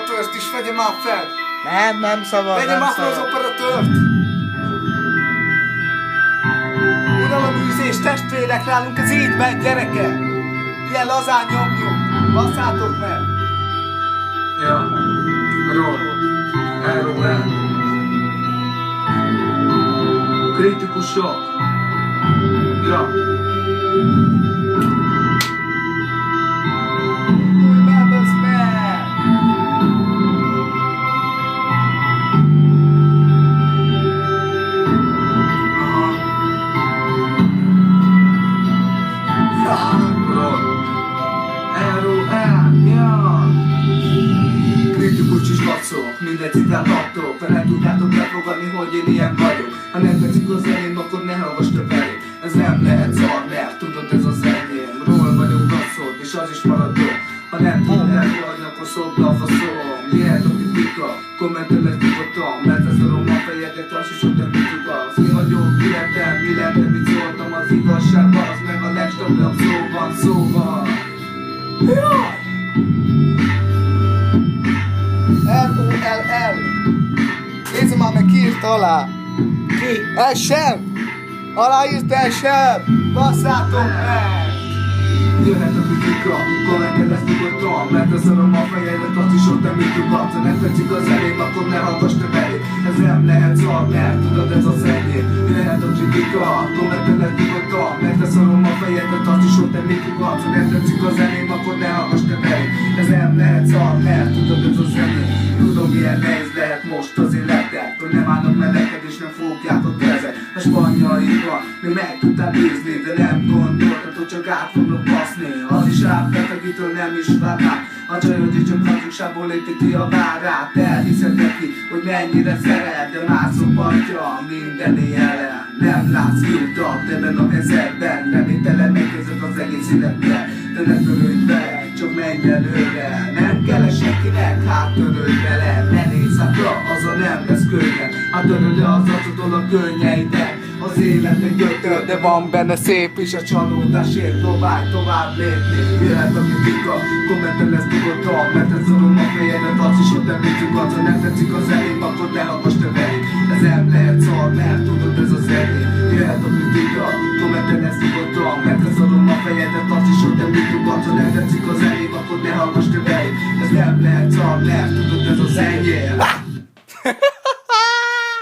operatőrt is, vegye már fel! Nem szabad, Vegye nem már fel az szabad. operatőrt! Uraloműzés, testvérek, nálunk ez így megy, gyereke! Ilyen lazán nyomjuk! Basszátok meg! Ja, ról, elrólál. Kritikusok. Ja. Új, bábasz meg! Ról. Elrólál. Ja. Kritikus is látszok, mindegy citát adtok. Ha nem tudjátok elfogadni, hogy én ilyen vagyok. Ha nem tetszik az enyém, akkor ne hallgass több elég. Ez nem lehet szar, mert tudod ez az enyém. Ról vagyok abszolút, és az is maradok. Ha nem tudod elfogadni, akkor szobd a faszom. Miért a kritika, kommentelek nyugodtan. Mert ez a roma fejedet, az is, hogy nem tudjuk az. Mi vagyok, életem, mi lenne, mit szóltam. Az igazság, az meg a legstabilabb szóban, szóval. Jaj! L-O-L-L. Nézzem már meg, ki írta alá. Ki? Sem! Aláírta sem! Basszátok meg! Jöhet a kritika, kommentelek nyugodtan. Mert ez a roma fejedet, az is, hogy nem mit tudod. Ha nem tetszik az elém, akkor ne hallgass több elég. Ez nem lehet szar, mert tudod ez az enyém. Jöhet a kritika, kommentelek nyugodtan. Mert ez a roma fejedet, az is, hogy nem mit tudod. Ha nem tetszik az elém, akkor ne hallgass több elég. Ez nem lehet szar, mert tudod ez az enyém. Tudom, milyen nehéz lehet most az életed, hogy nem állnak meleked és nem fogjátok kezed. A spanyaiban még meg tudtál bízni, de nem gondoltad, hogy csak át fognak baszni. Az is átvet, akitől nem is vár rá. A csajod is csak hazugságból építi a várát. Elhiszed neki, hogy mennyire szeret, de már szopatja minden éjjelen. Nem látsz kiutat ebben a helyzetben, reménytelen megkezdett az egész életben. De ne törődj vele, csak menj előre. Nem kell senkinek, hát törődj vele. Ne nézz hátra, azon nem lesz könnyen. Hát törődj le az arcodról a könnyeidet. Az élet egy gyötör, de van benne szép is a csalódásért. Próbálj tovább lépni, jöhet a kritika. Kommentelesz nyugodtan, mert ez a roma fejedet, az is, hogy nem mit tudod. Ha nem tetszik az elém, akkor ne hallgass többet. Ez nem lehet szar, mert tudod ez az elém. Jöhet a kritika, kommentelesz nyugodtan, mert ez a roma fejedet, az is, hogy nem mit tudod. Ha nem tetszik az elém, akkor ne hallgass többet.